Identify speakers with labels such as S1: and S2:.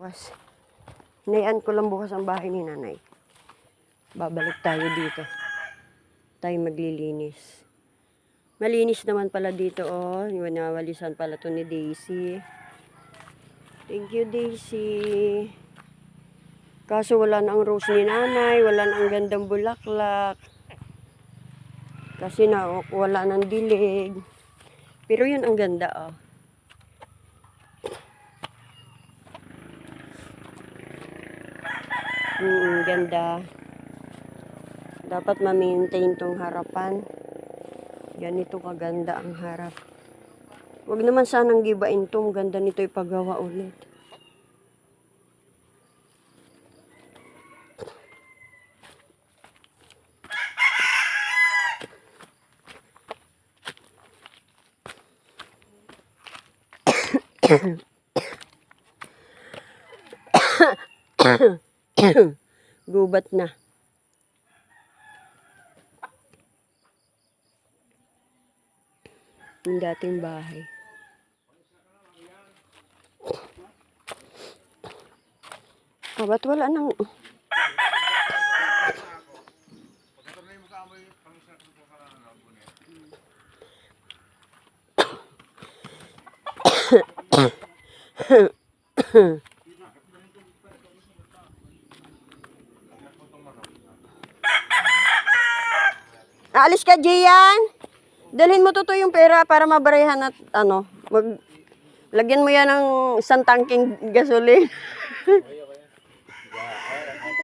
S1: Bukas. Hinayaan ko lang bukas ang bahay ni nanay. Babalik tayo dito. Tayo maglilinis. Malinis naman pala dito, oh. Nawalisan pala to ni Daisy. Thank you, Daisy. Kaso wala na ang rose ni nanay. Wala na ang gandang bulaklak. Kasi wala nang dilig. Pero yun ang ganda, oh. Ganda. Dapat ma-maintain tong harapan. Ganito kaganda ang harap. Huwag naman sanang gibain to. Ganda nito ipagawa ulit. Gubat na. Yung dating bahay. Ba't wala nang... Aalis ka, Gian? Dalhin mo to yung pera para mabarehan at lagyan mo yan ng isang tangking gasolin.